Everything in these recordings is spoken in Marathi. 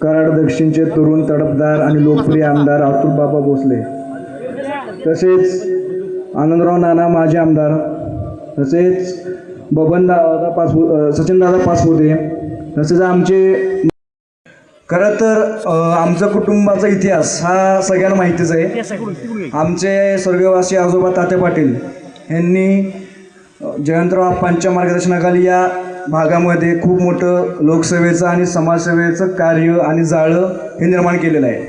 कराड दक्षिणचे तरुण तडफदार आणि लोकप्रिय आमदार अतुल बाबा भोसले, तसेच आनंदराव नाना माजी आमदार, तसेच सचिनदादा पाचपुते, तसेच आमचे खरं तर आमचा कुटुंबाचा इतिहास हा सगळ्यांना माहितीच आहे. आमचे स्वर्गवासी आजोबा तात्या पाटील यांनी जयंतराव आप्पांच्या मार्गदर्शनाखाली या भागामध्ये खूप मोठं लोकसेवेचं आणि समाजसेवेचं कार्य आणि जाळं हे निर्माण केलेलं आहे.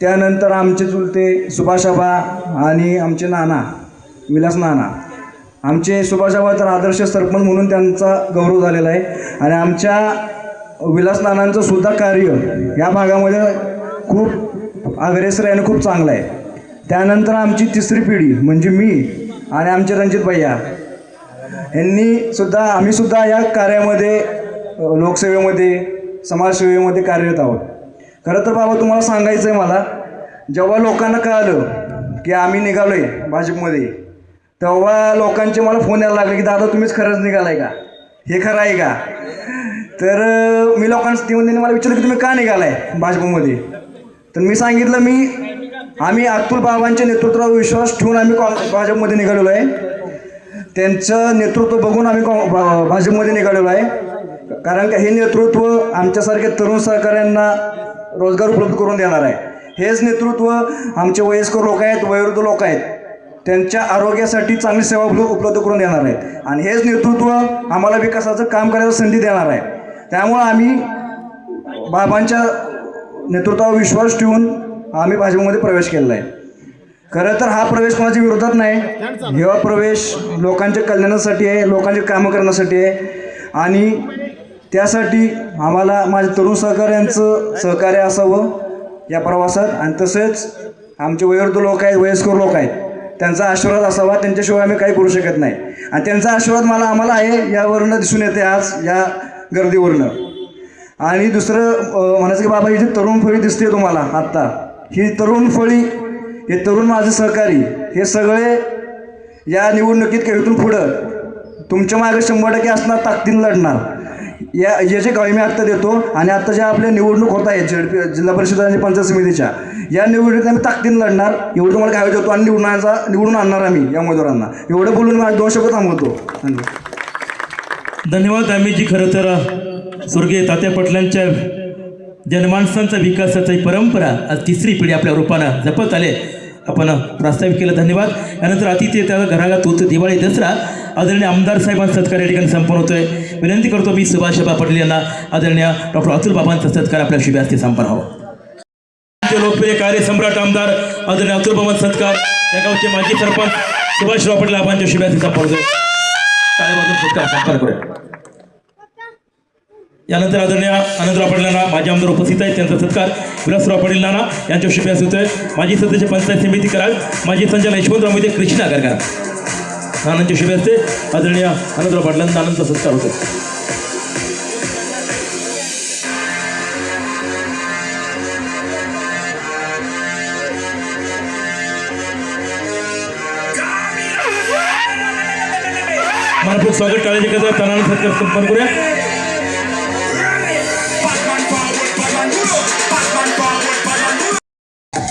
त्यानंतर आमचे चुलते सुभाषाबा आणि आमचे नाना विलास नाना, आमचे सुभाषाबा तर आदर्श सरपंच म्हणून त्यांचा गौरव झालेला आहे आणि आमच्या विलास नानांचं सुद्धा कार्य या भागामध्ये खूप अग्रेसर आहे आणि खूप चांगलं आहे. त्यानंतर आमची तिसरी पिढी म्हणजे मी आणि आमचे रणजित भैया आम्ही सुद्धा या कार्यामध्ये लोकसेवेमध्ये समाजसेवेमध्ये कार्यरत आहोत. खरं तर बाबा तुम्हाला सांगायचं आहे मला, जेव्हा लोकांना कळालं की आम्ही निघालो आहे भाजपमध्ये, तेव्हा लोकांचे मला फोन यायला लागले की दादा तुम्हीच खरंच निघालाय का, हे खरं आहे का. तर मी त्यांनी मला विचारलं की तुम्ही का निघालाय भाजपमध्ये. तर मी सांगितलं आम्ही अतुल बाबांच्या नेतृत्वावर विश्वास ठेवून आम्ही भाजपमध्ये निघालेलो आहे. त्यांचं नेतृत्व बघून आम्ही भाजपमध्ये निघालेलो आहे. कारण का हे नेतृत्व आमच्यासारख्या तरुण सहकाऱ्यांना रोजगार उपलब्ध करून देणार आहे. हेच नेतृत्व आमचे वयस्कर लोक आहेत, वयोवृद्ध लोक आहेत, त्यांच्या आरोग्यासाठी चांगली सेवा उपलब्ध करून देणार आहेत. आणि हेच नेतृत्व आम्हाला विकासाचं काम करायची संधी देणार आहे. त्यामुळं आम्ही बाबांच्या नेतृत्वावर विश्वास ठेवून आम्ही भाजपमध्ये प्रवेश केलेला आहे. खरं तर हा प्रवेश कोणाच्या विरोधात नाही, हा प्रवेश लोकांच्या कल्याणासाठी आहे, लोकांचे कामं करण्यासाठी आहे. आणि त्यासाठी आम्हाला माझ्या तरुण सहकाऱ्यांचं सहकार्य असावं या प्रवासात. आणि तसेच आमचे वयोवृद्ध लोक आहेत, वयस्कर लोक आहेत, त्यांचा आशीर्वाद असावा. त्यांच्याशिवाय आम्ही काही करू शकत नाही. आणि त्यांचा आशीर्वाद आम्हाला आहे यावरनं दिसून येते आज या गर्दीवरनं. आणि दुसरं म्हणायचं की बाबा ही जी तरुण फळी दिसते तुम्हाला आत्ता, ही तरुण फळी, हे तरुण माझे सहकारी, हे सगळे या निवडणुकीत इथून पुढं तुमच्या मागे 100% असणार, ताकदीनं लढणार. याचे गावी मी आत्ता देतो. आणि आत्ता ज्या आपल्या निवडणूक होत आहेत जिल्हा परिषद आणि पंचायत समितीच्या, या निवडणुकीत आम्ही ताकदीनं लढणार, एवढं तुम्हाला काय देतो. आणि निवडून आणणार आम्ही या उमेदवारांना. एवढं बोलून माझे 2 शब्द थांबवतो. धन्यवाद. आम्ही जी खरं तर स्वर्गीय तात्या पाटलांच्या जनमानसांचा विकासाची परंपरा आज तिसरी पिढी आपल्या रूपानं जपत आले, आपण प्रास्ताविक केलं. धन्यवाद. यानंतर अतिथी त्या घराघात होतं दिवाळी दसरा आदरणीय आमदार साहेबांचा सत्कार या ठिकाणी संपन्न होतोय. विनंती करतो मी सुभाषाबा पाटील यांना आदरणीय डॉक्टर अतुल बाबांचा सत्कार आपल्या शुभ हस्ते संपन्न व्हावा. लोकप्रिय कार्यसम्राट आमदार आदरणीय अतुल बाबांचा सत्कार या गावचे माजी सरपंच सुभाषराव पाटील बाबांच्या शुभ हस्ते संपन्न होतोय. टाळ्यावाजून सत्कार संपन्न करूया. यानंतर आदरणीय आनंदराव पाटीलांना माजी आमदार उपस्थित आहेत, त्यांचा सत्कार विलासराव पाटील नाना यांच्या शुभ हस्ते होतोय. माजी सदस्य पंचायत समिती कराड, माजी संचालक यशवंतराव मोहिते, कृष्णा गारकर नानांच्या शुभ हस्ते आदरणीय आनंदराव पाटलांना नानांचा सत्कार होतोय. मनपूर्वक स्वागत. टाळ्याचे गजरात तानाने सत्कार संपन्न करूया.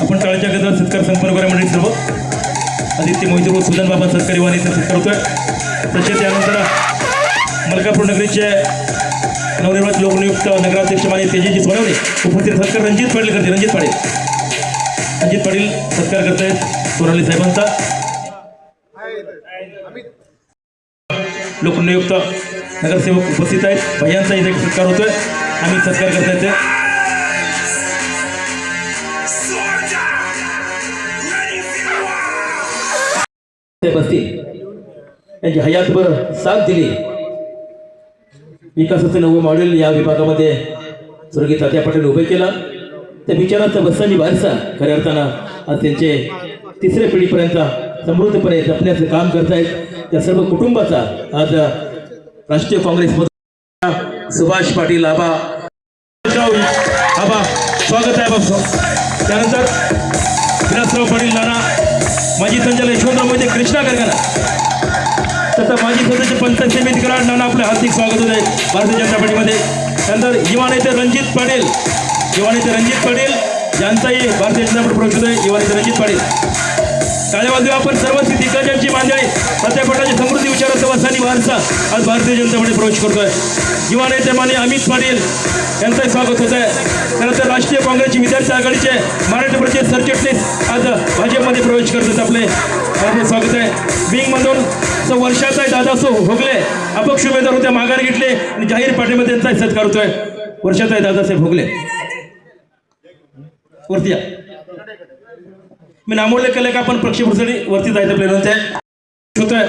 आपण टाळ्याच्या गजरात सत्कार संपन्न करूया. मंडळी सर्व आदित्य मोहिते व सुदन बाबा सरकारी वाणीचा सत्कार होतोय. तसेच त्यानंतर मलकापूर नगरीचे नवनिर्वाचित लोकनियुक्त नगराध्यक्ष माने तेजस्वी सोनवणे उपस्थित सत्कार रणजित पाटील करते. रणजित पाटील सत्कार करतायत सोनाली साहेबांचा. लोकनियुक्त नगरसेवक उपस्थित आहेत. भैयांचा इथे सत्कार होतोय. आम्ही सत्कार करतायत. बसतील यांची हयातभर साथ दिली. विकासाचं नवं मॉडेल या विभागामध्ये स्वर्गीय तात्या पाटील उभे केला. त्या विचाराचा बसानी वारसा खऱ्या अर्थानं आज त्यांचे तिसऱ्या पिढीपर्यंत समृद्धपणे जपण्याचं काम करतायत. त्या सर्व कुटुंबाचा आज राष्ट्रीय काँग्रेसमधून सुभाष पाटील आबा स्वागत आहे बाबा. त्यानंतर विलासराव पाटील नाना, माजी संचालक यशवंतराव मोहिते, कृष्णा कारखाना तथा माजी सदस्य पंचायत समिती कराड नाना, आपलं हार्दिक स्वागत होत आहे भारतीय जनता पार्टीमध्ये. त्यानंतर युवा नेते रणजित पाटील यांचाही भारतीय जनता पार्टी प्रवेश होत आहे. युवा नेते रणजित पाटील टाळ्या वाजवूया आपण सर्व दिग्गजांची मांडळी. तात्या पाटलांची समृद्धी विचाराचा वसानी वारसा आज भारतीय जनता पार्टी प्रवेश करतोय. युवा नेते माननीय अमित पाटील यांचंही स्वागत होत आहे. त्यानंतर राष्ट्रीय काँग्रेसचे विद्यार्थी आघाडीचे महाराष्ट्र प्रदेश सरचिटणीस आज भाजपमध्ये प्रवेश करतात. आपले स्वागत आहे. विंगमधून वर्षाचा दादासो भोगले अपक्ष उमेदवार होत्या, माघार घेतले आणि जाहीर पाठीमध्ये त्यांचा सत्कार होतोय. वर्षाचा दादासाहेब भोगले वरती या. मी नामोल्लेख केलं का आपण प्रक्षेपणासाठी वरती जायचं आपल्याला होतोय.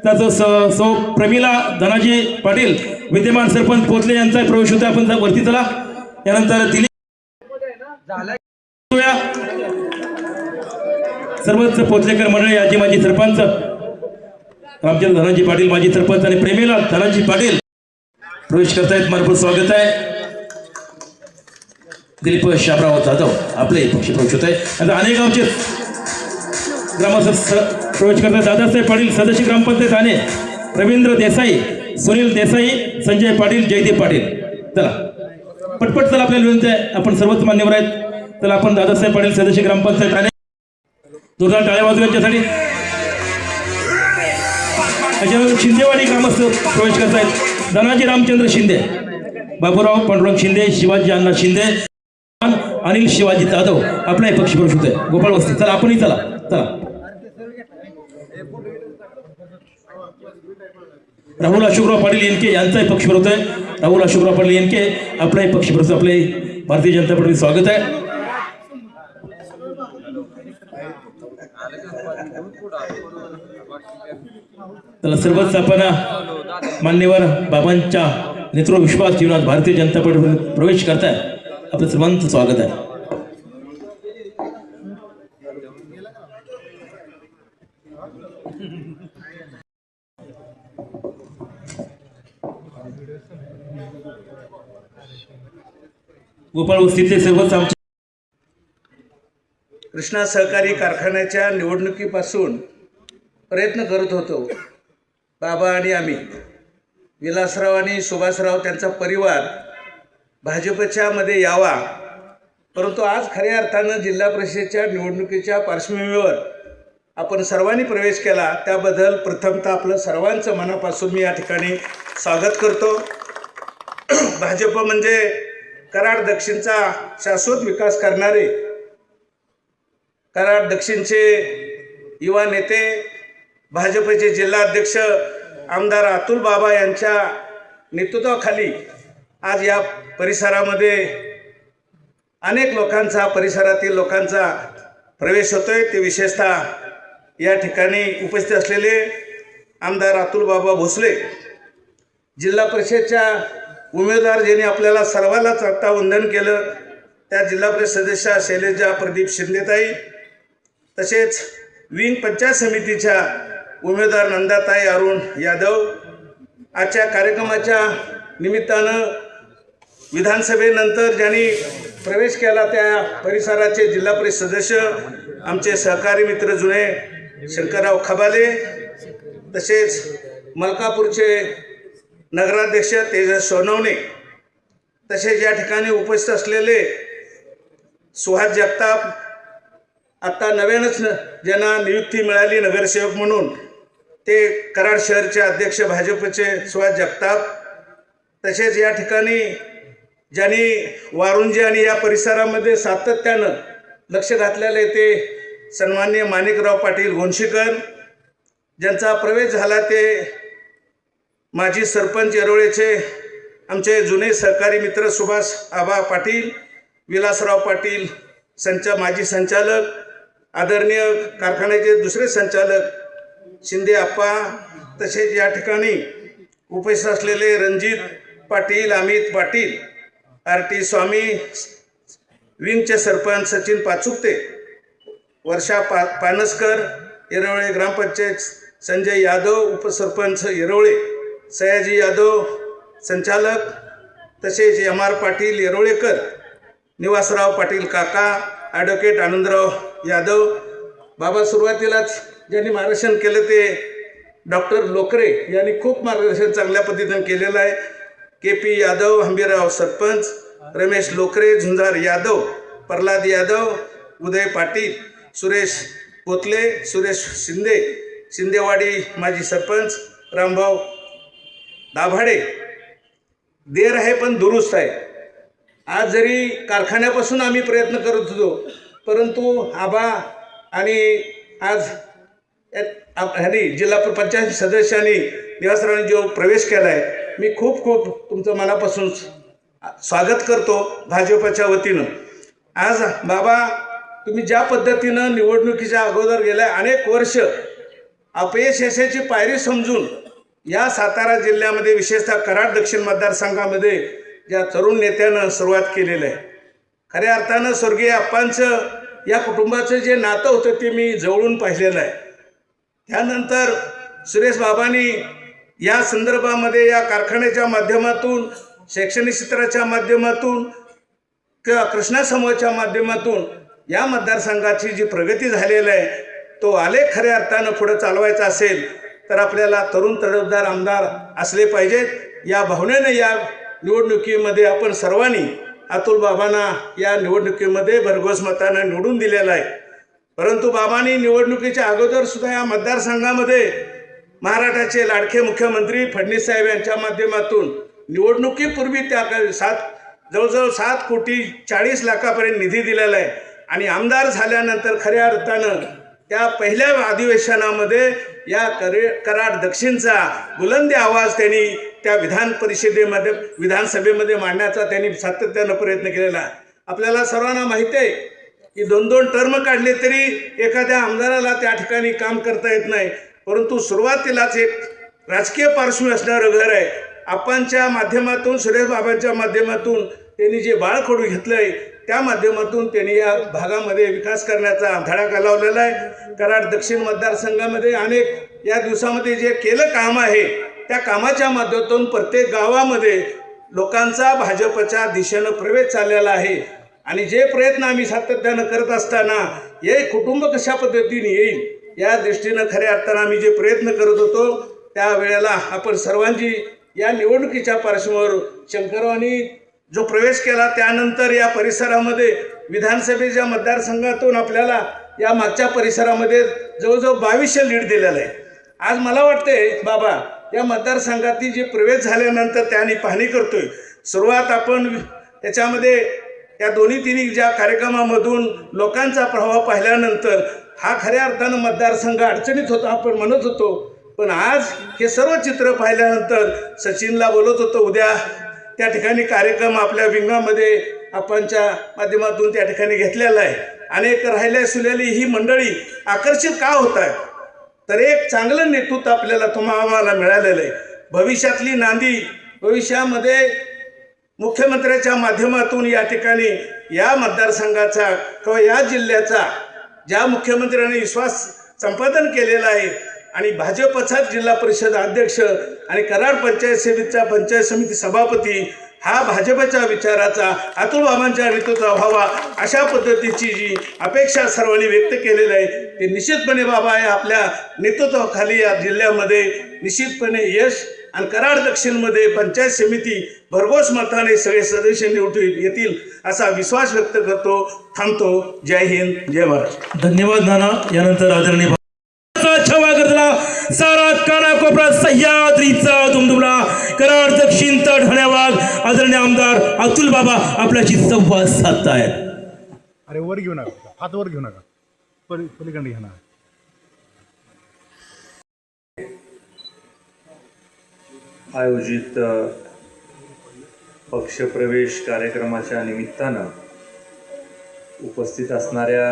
त्याचं सौ प्रमिला धनाजी पाटील विद्यमान सरपंच पोचले यांचा प्रवेश होतोय. आपण वरती चला. त्यानंतर दिलीप सर्वच पोचलेकर मंडळी, आजी माजी सरपंच रामचंद्र धनाजी पाटील माजी सरपंच आणि प्रेमीला धनाजी पाटील प्रवेश करतायत. मनपूर्वक स्वागत आहे. दिलीप शामराव जाधव आपले पक्ष प्रवेश होत आहे. आता अनेक गावचे ग्रामस्थ प्रवेश करतात. दादासाहेब पाटील सदस्य ग्रामपंचायत ठाणे, रवींद्र देसाई, सुनील देसाई, संजय पाटील, जयदीप पाटील. चला पटपट चला, आपल्याला विनंती आहे. आपण सर्वच मान्यवर आहेत. चला आपण दादासाहेब पाटील सदस्य ग्रामपंचायत ठाणे जोरदार टाळ्या वाजवू यांच्यासाठी. शिंदेवाडी ग्रामस्थ प्रवेश करतायत. धनाजी रामचंद्र शिंदे, बाबूराव पांडुरंग शिंदे, शिवाजी अण्णा शिंदे, अनिल शिवाजी जाधव आपलाही पक्ष प्रवेश होतोय. गोपाळ वस्ती चला, आपणही चला. राहुल अशोकराव पाटील येनके यांचाही पक्ष प्रवेश होतोय. राहुल अशोकराव पाटील येनके आपलाही पक्ष प्रवेश. आपले भारतीय जनता पार्टी स्वागत आहे. त्याला सर्वच आपण मान्यवर बाबांच्या नेतृत्व विश्वास जीवनात भारतीय जनता पार्टीमध्ये प्रवेश करताय. आपलं सर्वांचं स्वागत आहे. गोपाळ वस्तीतले सर्वच आमचे कृष्णा सहकारी कारखान्याच्या निवडणुकीपासून प्रयत्न करत होतो. बाबा आणि आम्ही, विलासराव आणि सुभाषराव त्यांचा परिवार भाजपच्या मध्ये यावा, परंतु आज खऱ्या अर्थानं जिल्हा परिषदेच्या निवडणुकीच्या पार्श्वभूमीवर आपण सर्वांनी प्रवेश केला. त्याबद्दल प्रथमतः आपलं सर्वांचं मनापासून मी या ठिकाणी स्वागत करतो. भाजप म्हणजे कराड दक्षिणचा शाश्वत विकास करणारे, कराड दक्षिणचे युवा नेते, भाजपचे जिल्हाध्यक्ष आमदार अतुल बाबा यांच्या नेतृत्वाखाली आज या परिसरामध्ये अनेक लोकांचा, परिसरातील लोकांचा प्रवेश होतोय. ते विशेषतः या ठिकाणी उपस्थित असलेले आमदार अतुल बाबा भोसले, जिल्हा परिषदच्या उमेदवार ज्यांनी आपल्याला सर्वांनाच आता वंदन केलं, त्या जिल्हा परिषद सदस्या शैलेजा प्रदीप शिंदेताई, तसेच विंग पंचायत समितीच्या उमेदवार नंदाताई अरुण यादव. आजच्या कार्यक्रमाच्या निमित्तानं विधानसभेनंतर ज्यांनी प्रवेश केला त्या परिसराचे जिल्हा परिषद सदस्य आमचे सहकारी मित्र जुने शंकरराव खबाले, तसेच मलकापूरचे नगराध्यक्ष तेजस सोनवणे, तसेच या ठिकाणी उपस्थित असलेले सुहास जगताप, आत्ता नव्यानंच ज्यांना नियुक्ती मिळाली नगरसेवक म्हणून, ते कराड शहरचे अध्यक्ष भाजपचे सुहास जगताप, तसेच या ठिकाणी ज्यांनी वारुंजे आणि या परिसरामध्ये सातत्यानं लक्ष घातलेलं आहे ते सन्माननीय माणिकराव पाटील गोंशीकर, ज्यांचा प्रवेश झाला ते माजी सरपंच येरोळेचे आमचे जुने सहकारी मित्र सुभाष आबा पाटील, विलासराव पाटील माजी संचालक, आदरणीय कारखान्याचे दुसरे संचालक शिंदे आप्पा, तसेच या ठिकाणी उपस्थित असलेले रणजित पाटील, अमित पाटील, RT स्वामी, विंगचे सरपंच सचिन पाचुकते, वर्षा पानसकर येरोळे ग्रामपंचायत, संजय यादव उपसरपंच येरोळे, सयाजी यादव संचालक, तसेच MR पाटील येरोळेकर, निवासराव पाटील काका, ॲडव्होकेट आनंदराव यादव. बाबा सुरुवातीलाच ज्यांनी मार्गदर्शन केलं ते डॉक्टर लोकरे यांनी खूप मार्गदर्शन चांगल्या पद्धतीनं केलेलं आहे. KP यादव, हंबीरराव सरपंच, रमेश लोकरे, झुंजार यादव, प्रल्हाद यादव, उदय पाटील, सुरेश कोतले, सुरेश शिंदे, शिंदेवाडी माजी सरपंच, रामभाऊ दाभाडे. देर आहे पण दुरुस्त आहे. आज जरी कारखान्यापासून आम्ही प्रयत्न करत होतो, परंतु आबा आणि आज ह्यांनी जिल्हा पंचायत सदस्यांनी निवासरावांनी जो प्रवेश केला आहे, मी खूप खूप तुमचं मनापासून स्वागत करतो भाजपच्या वतीनं. आज बाबा तुम्ही ज्या पद्धतीनं निवडणुकीच्या अगोदर गेल्या अनेक वर्ष अपयश यशाची पायरी समजून या सातारा जिल्ह्यामध्ये विशेषतः कराड दक्षिण मतदारसंघामध्ये ज्या तरुण नेत्यानं सुरुवात केलेलं आहे, खऱ्या अर्थानं स्वर्गीय आप्पांचं या कुटुंबाचं जे नातं होतं ते मी जवळून पाहिलेलं आहे. त्यानंतर सुरेश बाबांनी या संदर्भामध्ये या कारखान्याच्या माध्यमातून, शैक्षणिक क्षेत्राच्या माध्यमातून किंवा कृष्णा समूहाच्या माध्यमातून या मतदारसंघाची जी प्रगती झालेली आहे तो आलेख खऱ्या अर्थानं पुढं चालवायचा असेल तर आपल्याला तरुण तडफदार आमदार असले पाहिजेत. या भावनेनं या निवडणुकीमध्ये आपण सर्वांनी अतुल बाबांना या निवडणुकीमध्ये भरघोस मतानं निवडून दिलेला आहे. परंतु बाबांनी निवडणुकीच्या अगोदर सुद्धा या मतदारसंघामध्ये महाराष्ट्राचे लाडके मुख्यमंत्री फडणवीस साहेब यांच्या माध्यमातून निवडणुकीपूर्वी त्या जवळजवळ 7,40,00,000 निधी दिलेला आहे आणि आमदार झाल्यानंतर खऱ्या अर्थानं त्या पहिल्या अधिवेशनामध्ये या कराड दक्षिणचा बुलंदी आवाज त्यांनी त्या विधानसभेमध्ये मांडण्याचा त्यांनी सातत्यानं प्रयत्न केलेला आहे. आपल्याला सर्वांना माहिती आहे की 2-2 टर्म काढले तरी एखाद्या आमदाराला त्या ठिकाणी काम करता येत नाही. परंतु सुरुवातीलाच एक राजकीय पार्श्वभूमी असणारं घर आहे. आपांच्या माध्यमातून, सुरेश बाबांच्या माध्यमातून त्यांनी जे बाळकडू घेतलं आहे त्या माध्यमातून त्यांनी या भागामध्ये विकास करण्याचा धडाका लावलेला आहे. कराड दक्षिण मतदारसंघामध्ये अनेक या दिवसामध्ये जे केलं काम आहे त्या कामाच्या माध्यमातून प्रत्येक गावामध्ये लोकांचा भाजपच्या दिशेनं प्रवेश चाललेला आहे. आणि जे प्रयत्न आम्ही सातत्यानं करत असताना हे कुटुंब कशा पद्धतीने येईल या दृष्टीनं खऱ्या अर्थानं आम्ही जे प्रयत्न करत होतो त्यावेळेला आपण सर्वांची या निवडणुकीच्या पार्श्वभूमीवर शंकररावांनी जो प्रवेश केला त्यानंतर या परिसरामध्ये विधानसभेच्या मतदारसंघातून आपल्याला या मागच्या परिसरामध्ये जवळजवळ 2200 लीड दिलेलं आहे. आज मला वाटते बाबा या मतदारसंघातील जे प्रवेश झाल्यानंतर त्यांनी पाहणी करतोय. सुरुवात आपण त्याच्यामध्ये या दोन्ही ज्या कार्यक्रमामधून लोकांचा प्रभाव पाहिल्यानंतर हा खऱ्या अर्थानं मतदारसंघ अडचणीत होता आपण म्हणत होतो. पण आज हे सर्व चित्र पाहिल्यानंतर सचिनला बोलत होतो उद्या त्या ठिकाणी कार्यक्रम आपल्या विंगामध्ये आपणच्या माध्यमातून त्या ठिकाणी घेतलेला आहे. अनेक राहिल्या सुलेली ही मंडळी आकर्षित का होत आहे तर एक चांगलं नेतृत्व आपल्याला आम्हाला मिळालेलं आहे. भविष्यातली नांदी भविष्यामध्ये मुख्यमंत्र्याच्या माध्यमातून या ठिकाणी या मतदारसंघाचा किंवा या जिल्ह्याचा ज्या मुख्यमंत्र्यांनी विश्वास संपादन केलेला आहे आणि भाजपचा जिल्हा परिषद अध्यक्ष आणि कराड पंचायत समिती सभापती हा भाजपच्या विचाराचा अतुल बाबांच्या नेतृत्वात व्हावा अशा पद्धतीची जी अपेक्षा सर्वांनी व्यक्त केलेली आहे ते निश्चितपणे बाबा या आपल्या नेतृत्वाखाली या जिल्ह्यामध्ये निश्चितपणे यश आणि कराड दक्षिणमध्ये पंचायत समिती भरघोस मताने सगळे सदस्य निवडून येतील असा विश्वास व्यक्त करतो. थांबतो. जय हिंद, जय महाराष्ट्र. धन्यवाद नाना. यानंतर आदरणीय छवा गरजला सारा कानाकोपरा सह्याद्रीचा दुमदुमला कराड दक्षिण जयंत ढाण्यावाग आदरणीय आमदार अतुल बाबा आपल्याशी संवाद साधतायत. अरे वर घेऊ नका, हात वर घेऊ नका, पलीकडे घ्या ना. आयोजित पक्षप्रवेश कार्यक्रमाच्या निमित्तानं उपस्थित असणाऱ्या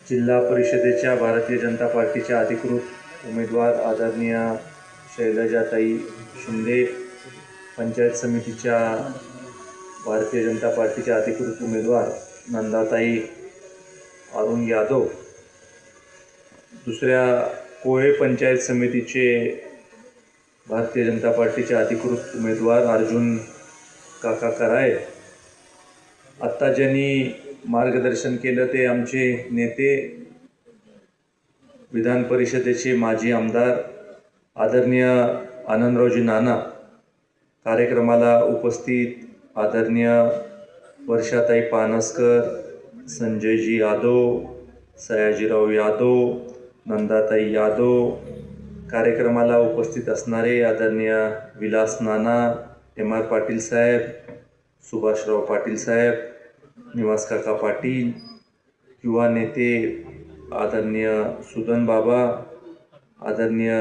जिल्हा परिषदेच्या भारतीय जनता पार्टीच्या अधिकृत उमेदवार आदरणीय शैलजाताई शिंदे, पंचायत समितीच्या भारतीय जनता पार्टीच्या अधिकृत उमेदवार नंदाताई अरुण यादव, दुसऱ्या कोळे पंचायत समितीचे भारतीय जनता पार्टीचे अधिकृत उमेदवार अर्जुन काका कराळे, आत्ता ज्यांनी मार्गदर्शन केलं ते आमचे नेते विधान परिषदेचे माजी आमदार आदरणीय आनंदरावजी नाना, कार्यक्रमाला उपस्थित आदरणीय वर्षाताई पानसकर, संजयजी यादव, सयाजीराव यादव, नंदाताई यादव, कार्यक्रमाला उपस्थित असणारे आदरणीय विलास नाना, एम आर पाटील साहेब, सुभाषराव पाटील साहेब, निवास काका पाटील, युवा नेते आदरणीय सुदन बाबा, आदरणीय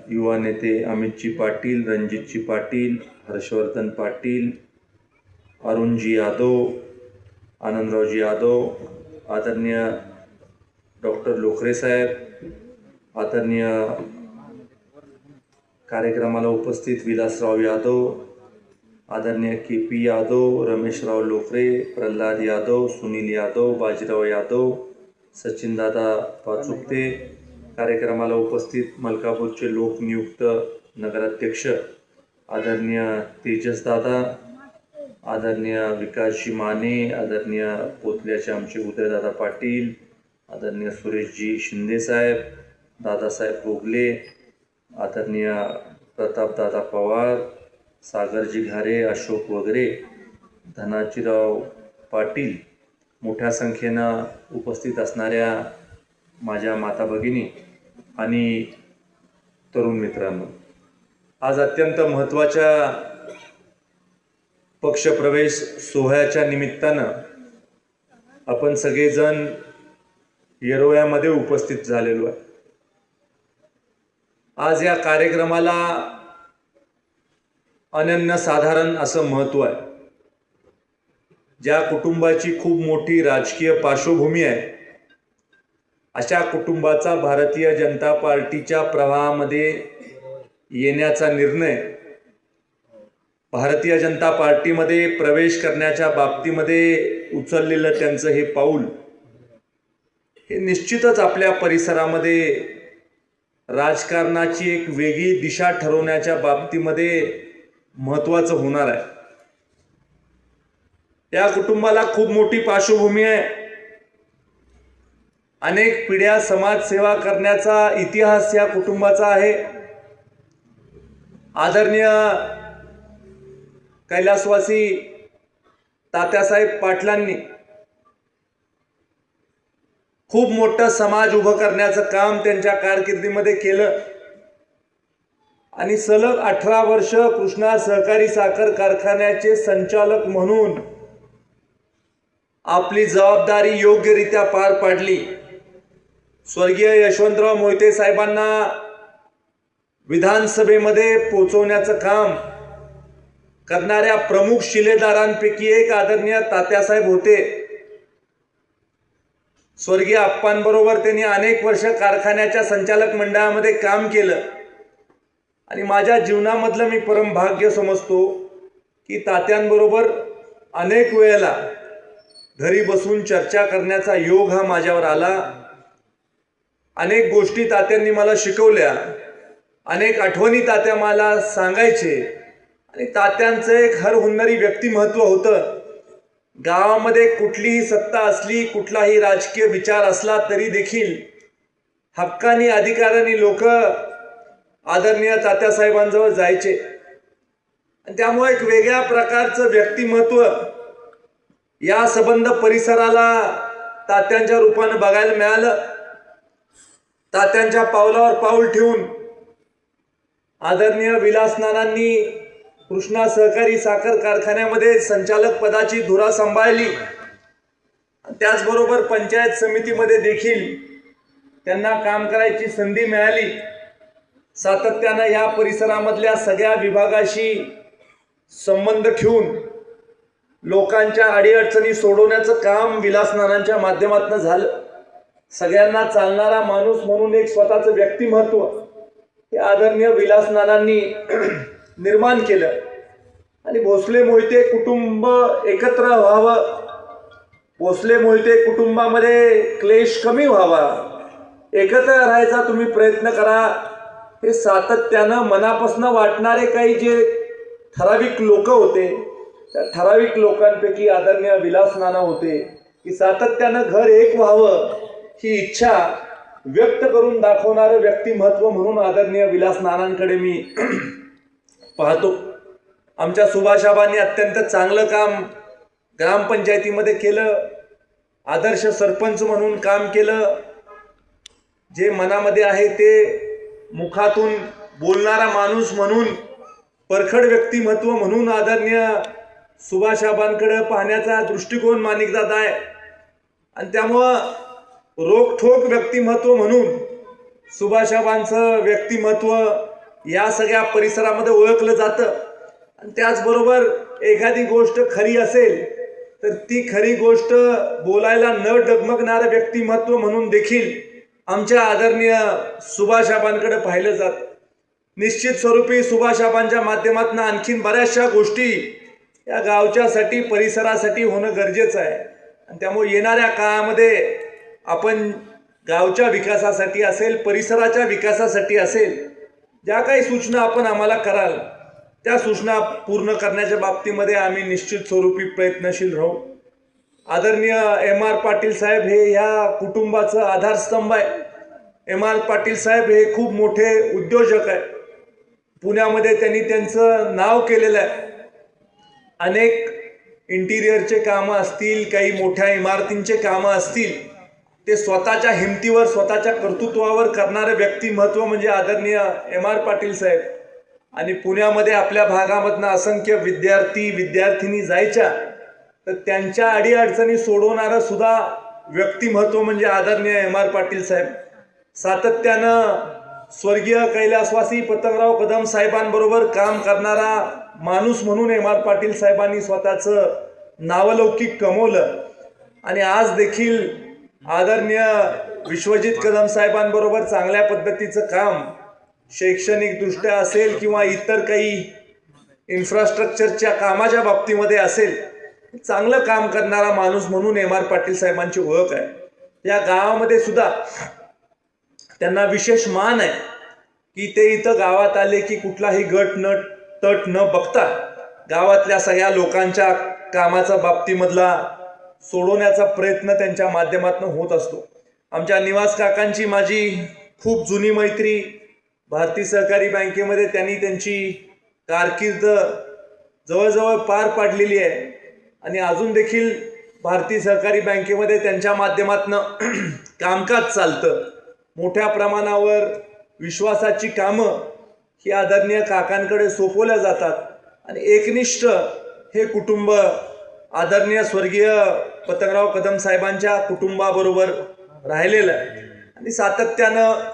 युवा नेते अमितजी पाटील, रणजितजी पाटील, हर्षवर्धन पाटील, अरुणजी यादव, आनंदरावजी यादव, आदरणीय डॉक्टर लोखरे साहेब, आदरणीय कार्यक्रमाला उपस्थित विलासराव यादव, आदरणीय के पी यादव, रमेशराव लोखरे, प्रल्हाद यादव, सुनील यादव, बाजीराव यादव, सचिनदादा पाचुकते, कार्यक्रमाला उपस्थित मलकापूरचे लोकनियुक्त नगराध्यक्ष आदरणीय तेजसदादा, आदरणीय विकासजी माने, आदरणीय पोतल्याचे आमचे उदयदादा पाटील, आदरणीय सुरेशजी शिंदेसाहेब, दादासाहेब भोगले, आदरणीय प्रतापदादा पवार, सागरजी घारे, अशोक वगैरे, धनाजीराव पाटील, मोठ्या संख्येनं उपस्थित असणाऱ्या माझ्या माता भगिनी आणि तरुण मित्रांनो, आज अत्यंत महत्त्वाच्या पक्षप्रवेश सोहळ्याच्या निमित्तानं आपण सगळेजण येरोळ्यामध्ये उपस्थित झालेलो आहे. आज या कार्यक्रमाला अनन्यसाधारण असं महत्त्व आहे. ज्या कुटुंबाची खूप मोठी राजकीय पार्श्वभूमी आहे अशा कुटुंबाचा भारतीय जनता पार्टीच्या प्रवाहामध्ये येण्याचा निर्णय, भारतीय जनता पार्टीमध्ये प्रवेश करण्याच्या बाबतीमध्ये उचललेलं त्यांचं हे पाऊल हे निश्चितच आपल्या परिसरामध्ये राजकारणाची एक वेगळी दिशा ठरवण्याच्या बाबतीमध्ये महत्त्वाचं होणार आहे. या कुटुंबाला खूप मोठी पार्श्वभूमी आहे. अनेक पिढ्या समाजसेवा करण्याचा इतिहास या कुटुंबाचा आहे. आदरणीय कैलासवासी तात्यासाहेब पाटलांनी खूप मोठं समाज उभं करण्याचं काम त्यांच्या कारकिर्दीमध्ये केलं आणि सलग 18 वर्ष कृष्णा सहकारी साखर कारखान्याचे संचालक म्हणून आपली जबाबदारी योग्यरित्या पार पाडली. स्वर्गीय यशवंतराव मोहिते साहेबांना विधानसभेमध्ये पोहोचवण्याचं काम करणाऱ्या प्रमुख शिलेदारांपैकी एक आदरणीय तात्यासाहेब होते. स्वर्गीय आप्पांबरोबर त्यांनी अनेक वर्ष कारखान्याच्या संचालक मंडळामध्ये काम केलं आणि माझ्या जीवनामधलं मी परम भाग्य समजतो की तात्यांबरोबर अनेक वेळेला घरी बसून चर्चा करण्याचा योग हा माझ्यावर आला. अनेक गोष्टी तात्यांनी मला शिकवल्या, अनेक आठवणी तात्या मला सांगायचे आणि तात्यांचं एक हरहुन्नरी व्यक्तिमत्व होतं. गावामध्ये कुठलीही सत्ता असली, कुठलाही राजकीय विचार असला तरी देखील हक्कानी अधिकाराने लोक आदरणीय तात्यासाहेबांजवळ जायचे आणि त्यामुळे एक वेगळ्या प्रकारचं व्यक्तिमत्व या संबंध परिसराला तात्यांच्या रूपाने बघायला मिळालं. तात्यांच्या पावलावर पाऊल ठेवून आदरणीय विलास नानांनी कृष्णा सहकारी साखर कारखान्यामध्ये संचालक पदाची धुरा सांभाळली. त्याचबरोबर पंचायत समितीमध्ये देखील त्यांना काम करायची संधी मिळाली. सातत्यानं या परिसरामधल्या सगळ्या विभागाशी संबंध ठेवून लोकांच्या अडीअडचणी सोडवण्याचं काम विलास नानांच्या माध्यमातून झालं. सगळ्यांना चालणारा माणूस म्हणून एक स्वतःचं व्यक्तिमत्व हे आदरणीय विलास नानांनी निर्माण केलं. आणि भोसले मोहिते कुटुंब एकत्र व्हावं, भोसले मोहिते कुटुंबामध्ये क्लेश कमी व्हावा, एकत्र राहायचा तुम्ही प्रयत्न करा. हे सातत्यानं मनापासून वाटणारे काही जे ठराविक लोक होते, त्या ठराविक लोकांपैकी आदरणीय विलास नाना होते की सातत्यानं घर एक व्हावं ही इच्छा व्यक्त करून दाखवणारं व्यक्तिमत्व म्हणून आदरणीय विलास नानांकडे मी पाहतो. आमच्या सुभाषाबांनी अत्यंत चांगलं काम ग्रामपंचायतीमध्ये केलं, आदर्श सरपंच म्हणून काम केलं. जे मनामध्ये आहे ते मुखातून बोलणारा माणूस म्हणून, परखड व्यक्तिमत्व म्हणून आदरणीय सुभाषाबांकडे पाहण्याचा दृष्टिकोन माणिकदादा आहे. आणि त्यामुळं रोखठोक व्यक्तिमत्व म्हणून सुभाषाबांचं व्यक्तिमत्व या सगळ्या परिसरामध्ये ओळखलं जातं. आणि त्याचबरोबर एखादी गोष्ट खरी असेल तर ती खरी गोष्ट बोलायला न डगमगणारं व्यक्तिमत्व म्हणून देखील आमच्या आदरणीय सुभाषाबांकडे पाहिलं जातं. निश्चित स्वरूपी सुभाषाबांच्या माध्यमातून आणखीन बऱ्याचशा गोष्टी या गावच्यासाठी परिसरासाठी होणं गरजेचं आहे. आणि त्यामुळे येणाऱ्या काळामध्ये आपण गावच्या विकासासाठी असेल, परिसराच्या विकासासाठी असेल, ज्या काही सूचना आपण आम्हाला कराल त्या सूचना पूर्ण करण्याच्या बाबतीमध्ये आम्ही निश्चित स्वरूपी प्रयत्नशील राहू. आदरणीय M.R. पाटील साहेब हे ह्या कुटुंबाचं आधारस्तंभ आहे. M.R. पाटील साहेब हे खूप मोठे उद्योजक आहे. पुण्यामध्ये त्यांनी त्यांचं नाव केलेलं आहे. अनेक इंटिरियरचे कामं असतील, काही मोठ्या इमारतींचे कामं असतील, ते स्वतःच्या हिमतीवर स्वतःच्या कर्तृत्वावर करणारे व्यक्तिमत्व म्हणजे आदरणीय M.R. पाटील साहेब. आणि पुण्यामध्ये आपल्या भागामधनं असंख्य विद्यार्थी-विद्यार्थिनी जायच्या, तर त्यांच्या अडीअडचणी सोडवणारं सुद्धा व्यक्तिमत्व म्हणजे आदरणीय M.R. पाटील साहेब. सातत्यानं स्वर्गीय कैलासवासी पतंगराव कदम साहेबांबरोबर काम करणारा माणूस म्हणून M.R. पाटील साहेबांनी स्वतःचं नावलौकिक कमवलं. आणि आज देखील आदरणीय विश्वजित कदम साहेबांबरोबर चांगल्या पद्धतीचं काम शैक्षणिकदृष्ट्या असेल किंवा इतर काही इन्फ्रास्ट्रक्चरच्या कामाच्या बाबतीमध्ये असेल, चांगलं काम करणारा माणूस म्हणून M.R. पाटील साहेबांची ओळख आहे. या गावामध्ये सुद्धा त्यांना विशेष मान आहे की ते इथं गावात आले की कुठलाही गट न तट न बघता गावातल्या सगळ्या लोकांच्या कामाचा बाबतीमधला सोडवण्याचा प्रयत्न त्यांच्या माध्यमातून होत असतो. आमच्या निवास काकांची माझी खूप जुनी मैत्री. भारतीय सहकारी बँकेमध्ये त्यांनी त्यांची कारकीर्द जवळजवळ पार पाडलेली आहे. आणि अजून देखील भारतीय सहकारी बँकेमध्ये त्यांच्या माध्यमातून कामकाज चालतं. मोठ्या प्रमाणावर विश्वासाची कामं ही आदरणीय काकांकडे सोपवल्या जातात. आणि एकनिष्ठ हे कुटुंब आदरणीय स्वर्गीय पतंगराव कदम साहेबांच्या कुटुंबाबरोबर राहिलेलं आहे. आणि सातत्यानं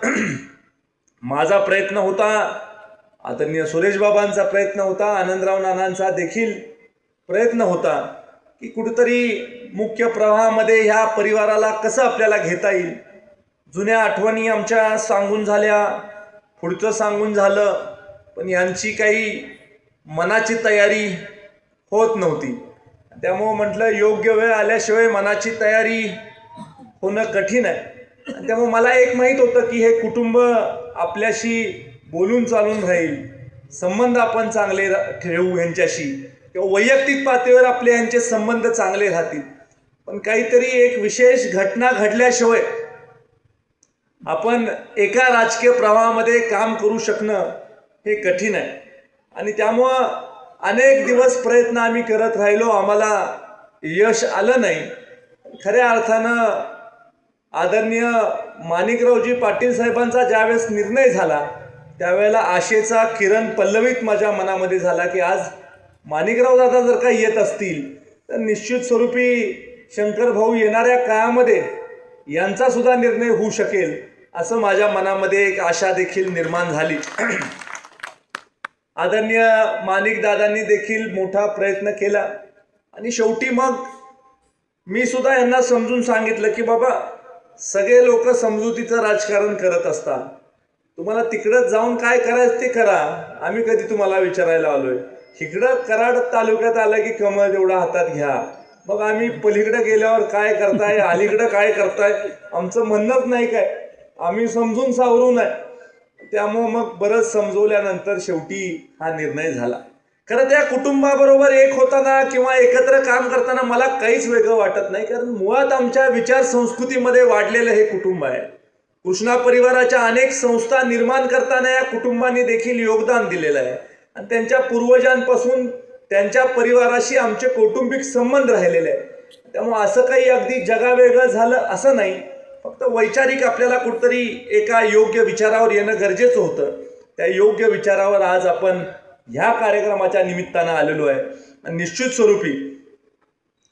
माझा प्रयत्न होता, आदरणीय सुरेश बाबांचा प्रयत्न होता, आनंदराव नानांचा देखील प्रयत्न होता की कुठेतरी मुख्य प्रवाहामध्ये ह्या परिवाराला कसं आपल्याला घेता येईल. जुन्या आठवणी आमच्या सांगून झाल्या, पुढचं सांगून झालं, पण यांची काही मनाची तयारी होत नव्हती. त्यामुळं म्हटलं योग्य वेळ आल्याशिवाय मनाची तयारी होणं कठीण आहे. आणि त्यामुळे मला एक माहीत होतं की हे कुटुंब आपल्याशी बोलून चालून राहील, संबंध आपण चांगले ठेवू यांच्याशी, किंवा वैयक्तिक पातळीवर आपले यांचे संबंध चांगले राहतील. पण काहीतरी एक विशेष घटना घडल्याशिवाय आपण एका राजकीय प्रवाहामध्ये काम करू शकणं हे कठीण आहे. आणि त्यामुळं अनेक दिवस प्रयत्न आम्ही करत राहिलो, आम्हाला यश आलं नाही. खऱ्या अर्थानं आदरणीय माणिकरावजी पाटील साहेबांचा ज्यावेळेस निर्णय झाला त्यावेळेला आशेचा किरण पल्लवित माझ्या मनामध्ये झाला की आज माणिकराव दादा जर का येत असतील तर निश्चित स्वरूपी शंकर भाऊ येणाऱ्या काळामध्ये यांचा सुद्धा निर्णय होऊ शकेल असं माझ्या मनामध्ये एक आशा देखील निर्माण झाली. आदरणीय माणिक दादांनी देखील मोठा प्रयत्न केला आणि शेवटी मग मी सुद्धा यांना समजून सांगितलं की बाबा सगळे लोक समजुतीचं राजकारण करत असतात, तुम्हाला तिकडं जाऊन काय करायचं ते करा, आम्ही कधी तुम्हाला विचारायला आलोय. इकडं कराड तालुक्यात आलं की कमळ तेवढा हातात घ्या, मग आम्ही पलीकडे गेल्यावर काय करताय, अलीकडं काय करताय, आमचं म्हणणंच नाही काय, आम्ही समजून सावरू नये. त्यामुळं मग बरंच समजवल्यानंतर शेवटी हा निर्णय झाला. खरं त्या कुटुंबाबरोबर एक होताना किंवा एकत्र काम करताना मला काहीच वेगळं वाटत नाही, कारण मुळात आमच्या विचार संस्कृतीमध्ये वाढलेलं हे कुटुंब आहे. कृष्णा परिवाराच्या अनेक संस्था निर्माण करताना या कुटुंबाने देखील योगदान दिलेलं आहे आणि त्यांच्या पूर्वजांपासून त्यांच्या परिवाराशी आमचे कौटुंबिक संबंध राहिलेले आहेत. त्यामुळे असं काही अगदी जगावेगळं झालं असं नाही, फक्त वैचारिक आपल्याला कुठतरी एका योग्य विचारावर येणं गरजेचं होतं. त्या योग्य विचारावर आज आपण ह्या कार्यक्रमाच्या निमित्तानं आलेलो आहे आणि निश्चित स्वरूपी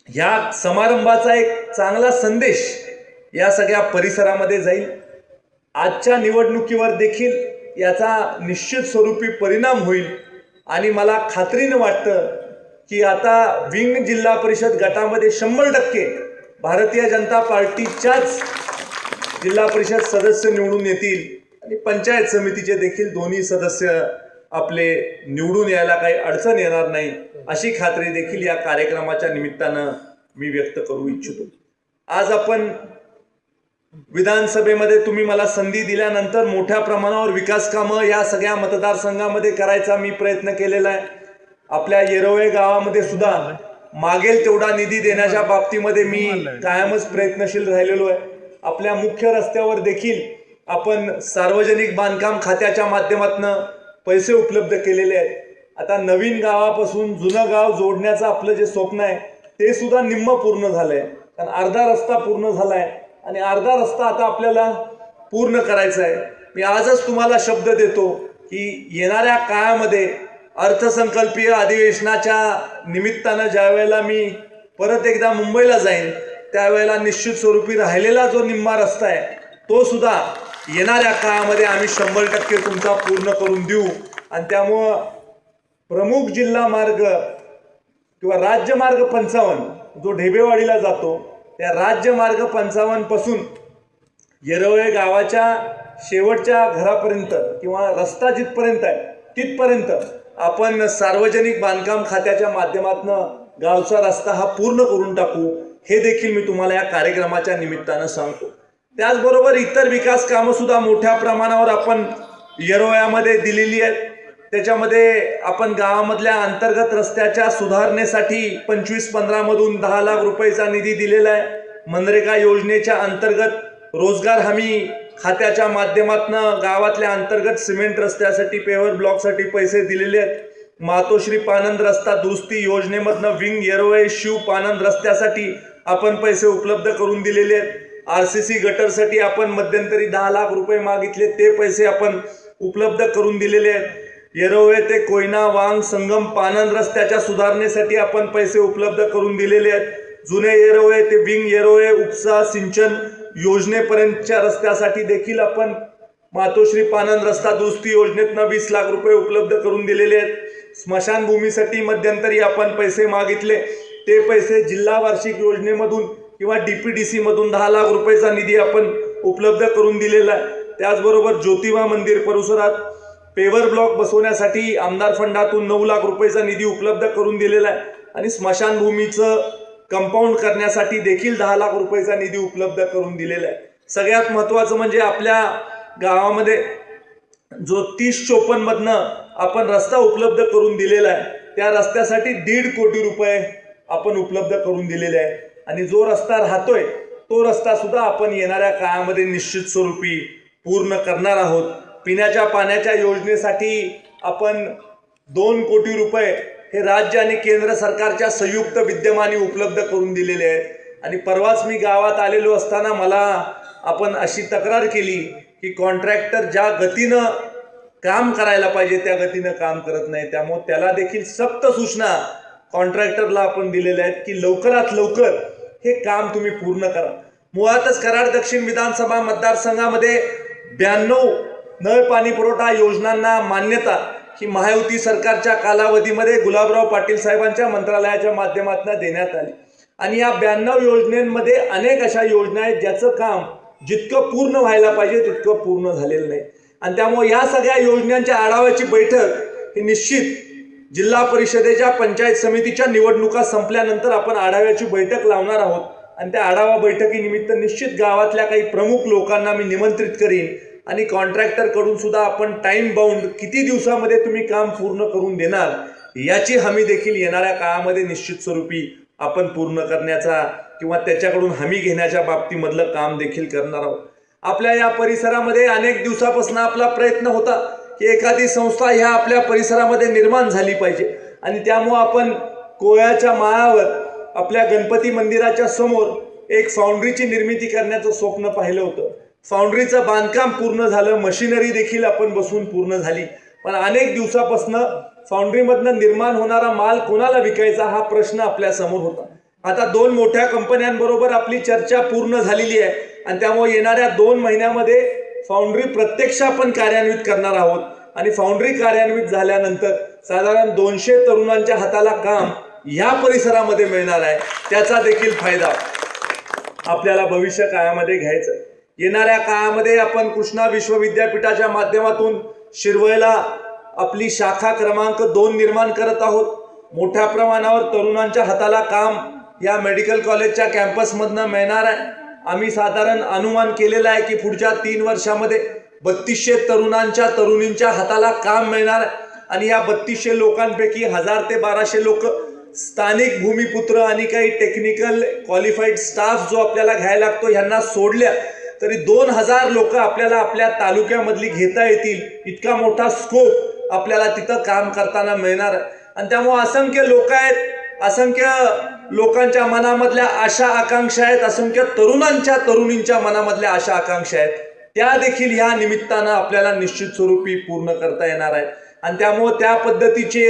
ह्या समारंभाचा एक चांगला संदेश या सगळ्या परिसरामध्ये जाईल. आजच्या निवडणुकीवर देखील याचा निश्चित स्वरूपी परिणाम होईल आणि मला खात्रीनं वाटतं की आता विंग जिल्हा परिषद गटामध्ये 100% भारतीय जनता पार्टीच्याच जिल्हा परिषद सदस्य निवडून येतील आणि पंचायत समितीचे देखील दोन्ही सदस्य आपले निवडून यायला काही अडचण येणार नाही अशी खात्री देखील या कार्यक्रमाच्या निमित्तानं मी व्यक्त करू इच्छितो. आज आपण विधानसभेमध्ये तुम्ही मला संधी दिल्यानंतर मोठ्या प्रमाणावर विकास कामं या सगळ्या मतदारसंघामध्ये करायचा मी प्रयत्न केलेला आहे. आपल्या येरोळे गावामध्ये सुद्धा मागेल तेवढा निधी देण्याच्या बाबतीमध्ये मी कायमच प्रयत्नशील राहिलेलो आहे. आपल्या मुख्य रस्त्यावर देखील आपण सार्वजनिक बांधकाम खात्याच्या माध्यमातून पैसे उपलब्ध केलेले आहेत. आता नवीन गावापासून जुनं गाव जोडण्याचं आपलं जे स्वप्न आहे ते सुद्धा निम्म पूर्ण झालंय, कारण अर्धा रस्ता पूर्ण झालाय आणि अर्धा रस्ता आता आपल्याला पूर्ण करायचा आहे. मी आजच तुम्हाला शब्द देतो की येणाऱ्या काळामध्ये अर्थसंकल्पीय अधिवेशनाच्या निमित्तानं ज्या वेळेला मी परत एकदा मुंबईला जाईन त्यावेळेला निश्चित स्वरूपी राहिलेला जो निम्मा रस्ता आहे तो सुद्धा येणाऱ्या काळामध्ये आम्ही 100% तुमचा पूर्ण करून देऊ. आणि त्यामुळं प्रमुख जिल्हा मार्ग किंवा राज्यमार्ग 55 जो ढेबेवाडीला जातो त्या राज्यमार्ग 55 पासून येरोळे गावाच्या शेवटच्या घरापर्यंत किंवा रस्ता जिथपर्यंत आहे तिथपर्यंत आपण सार्वजनिक बांधकाम खात्याच्या माध्यमातून गावचा रस्ता हा पूर्ण करून टाकू, हे देखील मी तुम्हाला या कार्यक्रमाच्या निमित्तानं सांगतो. त्याचबरोबर इतर विकास कामं सुद्धा मोठ्या प्रमाणावर आपण येरोळ्यामध्ये दिलेली आहेत. त्याच्यामध्ये आपण गावामधल्या अंतर्गत रस्त्याच्या सुधारणेसाठी 25-15 मधून 10 लाख रुपयाचा निधी दिलेला आहे. मनरेगा योजनेच्या अंतर्गत रोजगार हमी खात्याच्या माध्यमातून गावातल्या अंतर्गत सिमेंट रस्त्यासाठी पेवर ब्लॉकसाठी पैसे दिलेले आहेत. मातोश्री पानंद रस्ता दुरुस्ती योजनेमधनं विंग येरोळे शिव पानंद रस्त्यासाठी आपण पैसे उपलब्ध करून दिलेले आहेत. RCC गटरसाठी आपण मध्यंतरी 10 लाख रुपये मागितले, ते पैसे आपण उपलब्ध करून दिलेले आहेत. येरोळे ते कोयना वांग संगम पानंद रस्त्याच्या सुधारणेसाठी आपण पैसे उपलब्ध करून दिलेले आहेत. जुने येरोळे ते विंग येरोळे उपसा सिंचन योजनेपर्यंतच्या रस्त्यासाठी देखील आपण मातोश्री पानंद रस्ता दुरुस्ती योजनेतनं 20 लाख रुपये उपलब्ध करून दिलेले आहेत. स्मशानभूमीसाठी मध्यंतरी आपण पैसे मागितले, ते पैसे जिल्हा वार्षिक योजनेमधून किंवा DPDC मधून 10 लाख रुपयाचा निधी आपण उपलब्ध करून दिलेला आहे. त्याचबरोबर ज्योतिबा मंदिर परिसरात पेवर ब्लॉक बसवण्यासाठी आमदार फंडातून 9 लाख रुपयाचा निधी उपलब्ध करून दिलेला आहे आणि स्मशानभूमीचं कंपाऊंड करण्यासाठी देखील 10 लाख रुपयाचा निधी उपलब्ध करून दिलेला आहे. सगळ्यात महत्त्वाचं म्हणजे आपल्या गावामध्ये जो 30-54 मधनं आपण रस्ता उपलब्ध करून दिलेला आहे त्या रस्त्यासाठी 1.5 कोटी रुपये आपण उपलब्ध करून दिलेले आहे आणि जो रस्ता राहतोय तो रस्ता सुद्धा आपण येणाऱ्या काळामध्ये निश्चित स्वरूपी पूर्ण करणार आहोत. पिण्याच्या पाण्याच्या योजनेसाठी आपण 2 कोटी रुपये हे राज्य आणि केंद्र सरकारच्या संयुक्त विद्यमाने उपलब्ध करून दिलेले आहेत. आणि परवाच मी गावात आलेलो असताना मला आपण अशी तक्रार केली की कॉन्ट्रॅक्टर ज्या गतीनं काम करायला पाहिजे त्या गतीनं काम करत नाही. त्यामुळे त्याला देखील सक्त सूचना कॉन्ट्रॅक्टरला आपण दिलेल्या आहेत की लवकरात लवकर हे काम तुम्ही पूर्ण करा. मुळातच कराड दक्षिण विधानसभा मतदारसंघामध्ये 92 नळ पाणी पुरवठा योजनांना मान्यता ही महायुती सरकारच्या कालावधीमध्ये गुलाबराव पाटील साहेबांच्या मंत्रालयाच्या माध्यमातून देण्यात आली. आणि या 92 योजनेमध्ये अनेक अशा योजना आहेत ज्याचं काम जितकं पूर्ण व्हायला पाहिजे तितकं पूर्ण झालेलं नाही. आणि त्यामुळे या सगळ्या योजनांच्या आढाव्याची बैठक ही निश्चित जिल्हा परिषदेच्या पंचायत समितीच्या निवडणुका संपल्यानंतर आपण आढाव्याची बैठक लावणार आहोत. आणि त्या आढावा बैठकीनिमित्त निश्चित गावातल्या काही प्रमुख लोकांना मी निमंत्रित करीन आणि कॉन्ट्रॅक्टर कडून सुद्धा आपण टाइम बाउंड किती दिवसामध्ये तुम्ही काम पूर्ण करून देणार याची हमी देखील येणाऱ्या काळामध्ये निश्चित स्वरूपी आपण पूर्ण करण्याचा किंवा त्याच्याकडून हमी घेण्याच्या बाबतीमधलं काम देखील करणार आहोत. आपल्या या परिसरामध्ये अनेक दिवसापासून आपला प्रयत्न होता की एखादी संस्था ह्या आपल्या परिसरामध्ये निर्माण झाली पाहिजे. आणि त्यामुळं आपण कोळ्याच्या माळावर आपल्या गणपती मंदिराच्या समोर एक फाउंड्रीची निर्मिती करण्याचं स्वप्न पाहिलं होतं. फाउंड्रीचं बांधकाम पूर्ण झालं, मशिनरी देखील आपण बसून पूर्ण झाली. पण अनेक दिवसापासून फाउंड्रीमधनं निर्माण होणारा माल कोणाला विकायचा हा प्रश्न आपल्या समोर होता. आता 2 मोठ्या कंपन्यांबरोबर आपली चर्चा पूर्ण झालेली आहे आणि त्यामुळे येणाऱ्या 2 महिन्यामध्ये फाउंड्री प्रत्यक्ष आपण कार्यान्वित करणार आहोत. आणि फाउंड्री कार्यान्वित झाल्यानंतर साधारण 200 तरुणांच्या हाताला काम या परिसरामध्ये मिळणार आहे. त्याचा देखील फायदा आपल्याला भविष्य काळामध्ये घ्यायचा. येणाऱ्या काळामध्ये आपण कृष्णा विश्वविद्यापीठाच्या माध्यमातून शिरवळला आपली शाखा क्रमांक 2 निर्माण करत आहोत. मोठ्या प्रमाणावर तरुणांच्या हाताला काम या मेडिकल कॉलेजच्या कॅम्पसमधनं मिळणार आहे. आम्ही साधारण अनुमान केलेला आहे की पुढच्या 3 वर्षामध्ये 3200 तरुणींच्या हाताला काम मिळणार आहे. आणि या 3200 लोकांपैकी 1000 ते 1200 लोक स्थानिक भूमिपुत्र आणि काही टेक्निकल क्वालिफाईड स्टाफ जो आपल्याला घ्यायला लागतो ह्यांना सोडल्या तरी 2000 लोक आपल्याला आपल्या तालुक्यामधली घेता येतील. इतका मोठा स्कोप आपल्याला तिथं काम करताना मिळणार आहे. आणि त्यामुळे असंख्य लोक आहेत, असंख्य लोकांच्या मनामधल्या आशा आकांक्षा आहेत, असंख्य तरुणींच्या मनामधल्या आशा आकांक्षा आहेत. त्या देखील ह्या निमित्तानं आपल्याला निश्चित स्वरूपी पूर्ण करता येणार आहेत. आणि त्यामुळे त्या पद्धतीचे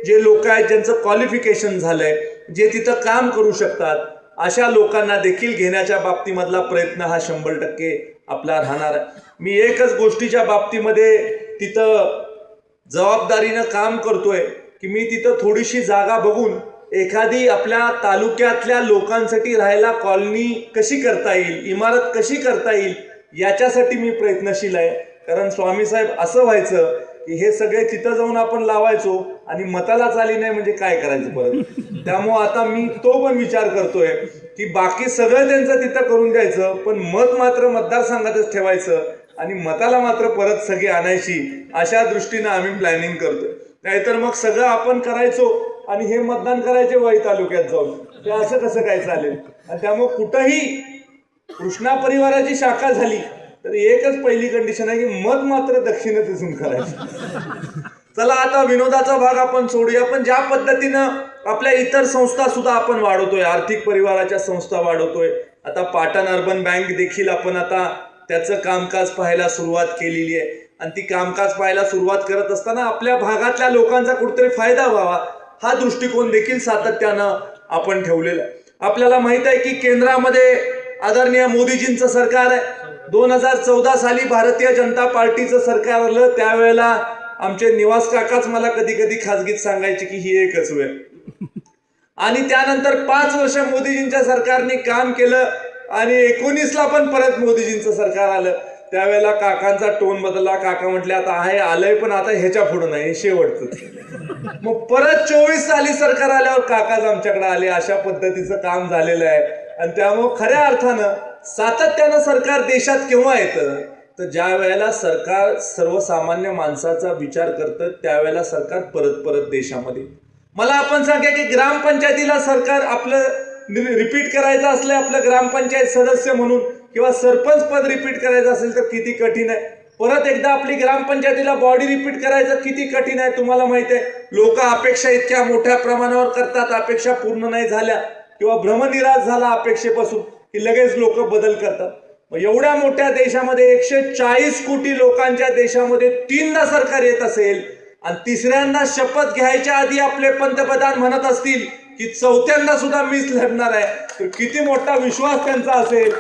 जे लोक आहेत ज्यांचं क्वालिफिकेशन झालंय, जे तिथं काम करू शकतात, अशा लोकांना देखील घेण्याच्या बाबतीमधला प्रयत्न हा 100% आपला राहणार आहे. मी एकच गोष्टीच्या बाबतीमध्ये तिथं जबाबदारीनं काम करतोय की मी तिथं थोडीशी जागा बघून एखादी आपल्या तालुक्यातल्या लोकांसाठी राहायला कॉलनी कशी करता येईल, इमारत कशी करता येईल याच्यासाठी मी प्रयत्नशील आहे. कारण स्वामी साहेब असं व्हायचं की हे सगळे तिथं जाऊन आपण लावायचो आणि मतालाच आली नाही म्हणजे काय करायचं परत. त्यामुळं आता मी तो पण विचार करतोय की बाकी सगळं त्यांचं तिथं करून द्यायचं पण मत मात्र मतदारसंघातच ठेवायचं आणि मताला मात्र परत सगळी आणायची, अशा दृष्टीनं आम्ही प्लॅनिंग करतोय. नाहीतर मग सगळं आपण करायचो आणि हे मतदान करायचे वाई तालुक्यात जाऊन, ते असं कसं काय चालेल. आणि त्यामुळे कुठंही कृष्णा परिवाराची शाखा झाली तर एकच पहिली कंडिशन आहे की मत मात्र दक्षिणेतून करायचं. चला आता विनोदाचा भाग आपण सोडूया. पण ज्या पद्धतीनं आपल्या इतर संस्था सुद्धा आपण वाढवतोय, आर्थिक परिवाराच्या संस्था वाढवतोय. आता पाटण अर्बन बँक देखील आपण आता त्याचं कामकाज पाहायला सुरुवात केलेली आहे. आणि ती कामकाज पाहायला सुरुवात करत असताना आपल्या भागातल्या लोकांचा कुठेतरी फायदा व्हावा हा दृष्टिकोन देखील सातत्यानं आपण ठेवलेला आहे. आपल्याला माहित आहे की केंद्रामध्ये आदरणीय मोदीजींचं सरकार आहे. 2014 साली भारतीय जनता पार्टीचं सरकार आलं त्यावेळेला आमचे निवास काकाच मला कधी कधी खाजगीत सांगायचे की ही एकच वेळ. आणि त्यानंतर 5 वर्ष मोदीजींच्या सरकारने काम केलं आणि 19ला पण परत मोदीजींचं सरकार आलं. त्यावेळेला काकांचा टोन बदलला. काका म्हटले आता आहे आलंय पण आता ह्याच्या पुढं नाही, शेवटचं. मग परत 24 साली सरकार आल्यावर काकाच आमच्याकडे आले. अशा पद्धतीचं काम झालेलं आहे. आणि त्यामुळे खऱ्या अर्थानं सातत्यानं सरकार देशात केव्हा येतं तर ज्या वेळेला सरकार सर्वसामान्य माणसाचा विचार करतं त्यावेळेला सरकार परत परत देशामध्ये. मला आपण सांगा की ग्रामपंचायतीला सरकार आपलं रिपीट करायचं असलं, आपलं ग्रामपंचायत सदस्य म्हणून किंवा सरपंच पद रिपीट करायचं असेल तर किती कठीण आहे. परत एकदा आपली ग्रामपंचायतीला बॉडी रिपीट करायचं किती कठीण आहे तुम्हाला माहिती आहे. लोक अपेक्षा इतक्या मोठ्या प्रमाणावर करतात, अपेक्षा पूर्ण नाही झाल्या किंवा भ्रमनिराश झाला अपेक्षेपासून की लगेच लोक बदल करतात. मग एवढ्या मोठ्या देशामध्ये 140 कोटी लोकांच्या देशामध्ये 3दा सरकार येत असेल आणि तिसऱ्यांदा शपथ घ्यायच्या आधी आपले पंतप्रधान म्हणत असतील की 4थ्यांदा सुद्धा मीच लढणार आहे, तर किती मोठा विश्वास त्यांचा असेल.